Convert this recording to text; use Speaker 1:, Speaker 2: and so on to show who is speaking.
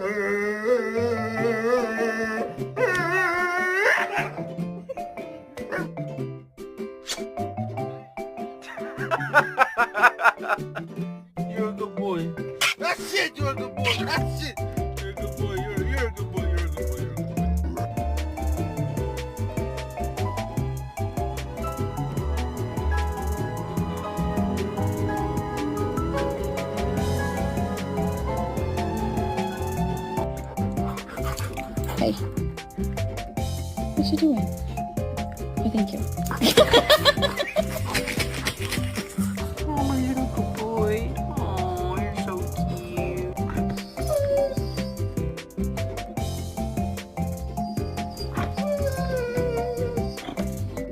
Speaker 1: You're a good boy. That's it. You're a good boy. That's it. You're a good boy. You're a good boy. You're a good boy. You're a good boy.
Speaker 2: Hey. What you doing? Oh, thank you.